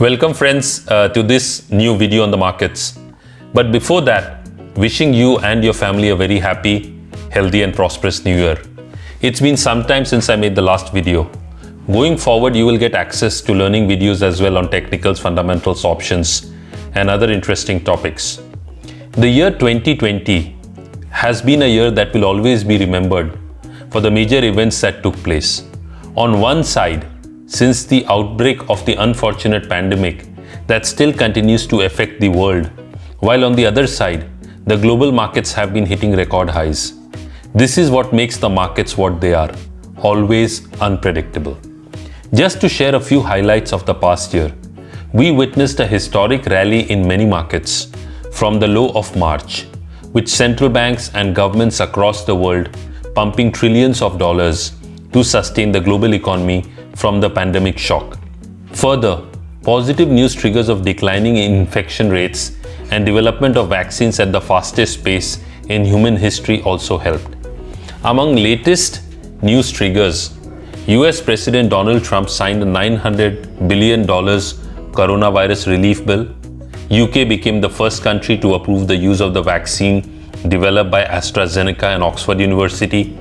Welcome friends to this new video on the markets. But before that, wishing you and your family a very happy, healthy and prosperous new year. It's been some time since I made the last video. Going forward, you will get access to learning videos as well on technicals, fundamentals, options and other interesting topics. The year 2020 has been a year that will always be remembered for the major events that took place. On one side, since the outbreak of the unfortunate pandemic that still continues to affect the world, while on the other side, the global markets have been hitting record highs. This is what makes the markets what they are, always unpredictable. Just to share a few highlights of the past year, we witnessed a historic rally in many markets from the low of March, with central banks and governments across the world pumping trillions of dollars to sustain the global economy from the pandemic shock. Further, positive news triggers of declining infection rates and development of vaccines at the fastest pace in human history also helped. Among latest news triggers, US President Donald Trump signed a $900 billion coronavirus relief bill. UK became the first country to approve the use of the vaccine developed by AstraZeneca and Oxford University.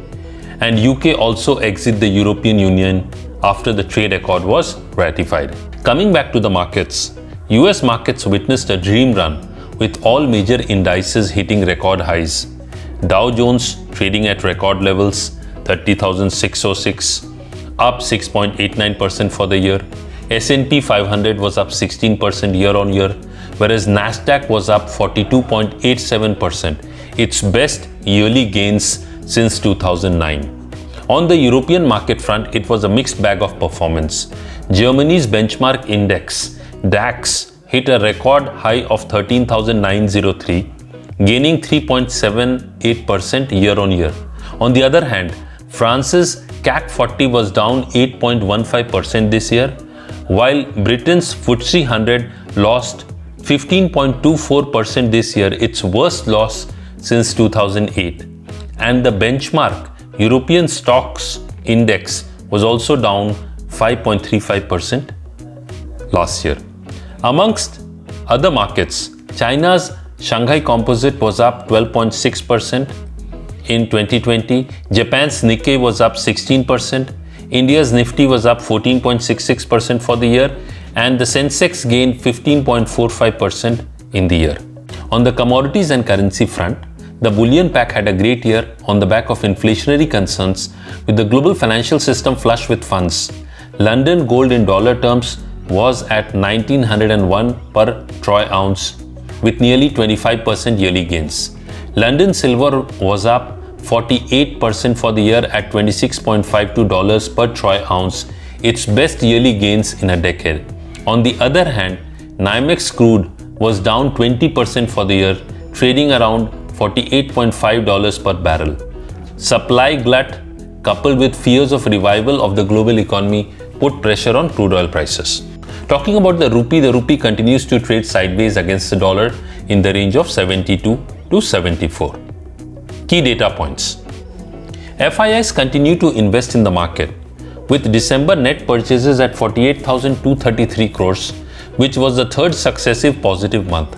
And UK also exited the European Union after the trade accord was ratified. Coming back to the markets, US markets witnessed a dream run with all major indices hitting record highs. Dow Jones trading at record levels, 30,606, up 6.89% for the year. S&P 500 was up 16% year on year, whereas Nasdaq was up 42.87%, its best yearly gains since 2009. On the European market front, it was a mixed bag of performance. Germany's benchmark index, DAX, hit a record high of 13,903, gaining 3.78% year on year. On the other hand, France's CAC 40 was down 8.15% this year, while Britain's FTSE 100 lost 15.24% this year, its worst loss since 2008. And the benchmark European stocks index was also down 5.35% last year. Amongst other markets, China's Shanghai Composite was up 12.6% in 2020. Japan's Nikkei was up 16%. India's Nifty was up 14.66% for the year, and the Sensex gained 15.45% in the year. On the commodities and currency front, the bullion pack had a great year on the back of inflationary concerns, with the global financial system flush with funds. London gold in dollar terms was at 1901 per troy ounce, with nearly 25% yearly gains. London silver was up 48% for the year at $26.52 per troy ounce, its best yearly gains in a decade. On the other hand, NYMEX crude was down 20% for the year, trading around $48.5 per barrel. Supply glut coupled with fears of revival of the global economy put pressure on crude oil prices. Talking about the rupee continues to trade sideways against the dollar in the range of 72 to 74. Key data points. FIIs continue to invest in the market, with December net purchases at 48,233 crores, which was the third successive positive month.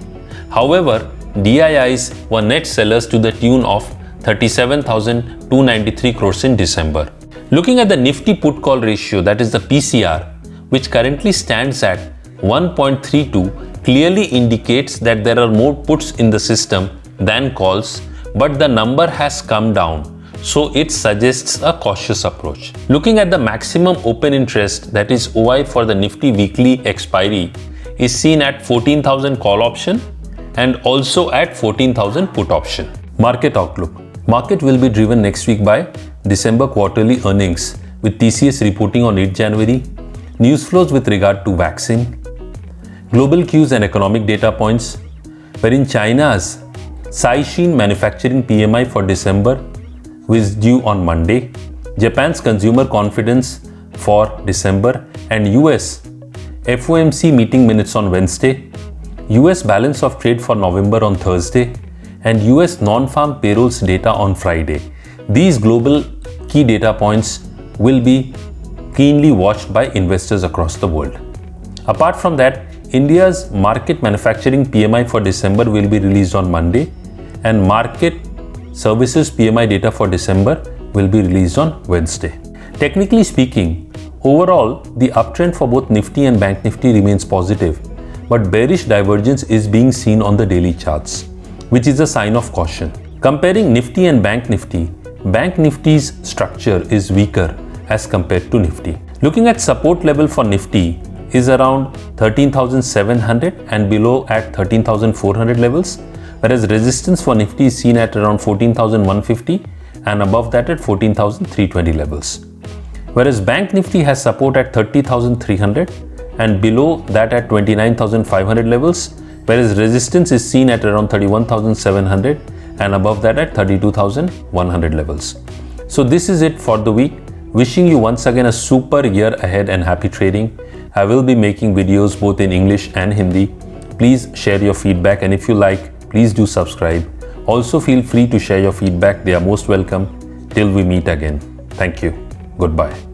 However, DIIs were net sellers to the tune of 37,293 crores in December. Looking at the Nifty put call ratio, that is the PCR, which currently stands at 1.32, clearly indicates that there are more puts in the system than calls, but the number has come down, so it suggests a cautious approach. Looking at the maximum open interest, that is OI for the Nifty weekly expiry, is seen at 14,000 call option and also at 14,000 put option. Market outlook. Market will be driven next week by December quarterly earnings, with TCS reporting on 8 January, news flows with regard to vaccine, global cues and economic data points, wherein China's Caixin manufacturing PMI for December is due on Monday, Japan's consumer confidence for December, and US FOMC meeting minutes on Wednesday, US balance of trade for November on Thursday, and US non-farm payrolls data on Friday. These global key data points will be keenly watched by investors across the world. Apart from that, India's market manufacturing PMI for December will be released on Monday, and market services PMI data for December will be released on Wednesday. Technically speaking, overall, the uptrend for both Nifty and Bank Nifty remains positive, but bearish divergence is being seen on the daily charts, which is a sign of caution. Comparing Nifty and Bank Nifty's structure is weaker as compared to Nifty. Looking at support level for Nifty is around 13,700 and below at 13,400 levels, whereas resistance for Nifty is seen at around 14,150 and above that at 14,320 levels. Whereas Bank Nifty has support at 30,300 and below that at 29,500 levels, whereas resistance is seen at around 31,700 and above that at 32,100 levels. So this is it for the week. Wishing you once again a super year ahead and happy trading. I will be making videos both in English and Hindi. Please share your feedback, and if you like, please do subscribe. Also feel free to share your feedback. They are most welcome. Till we meet again. Thank you. Goodbye.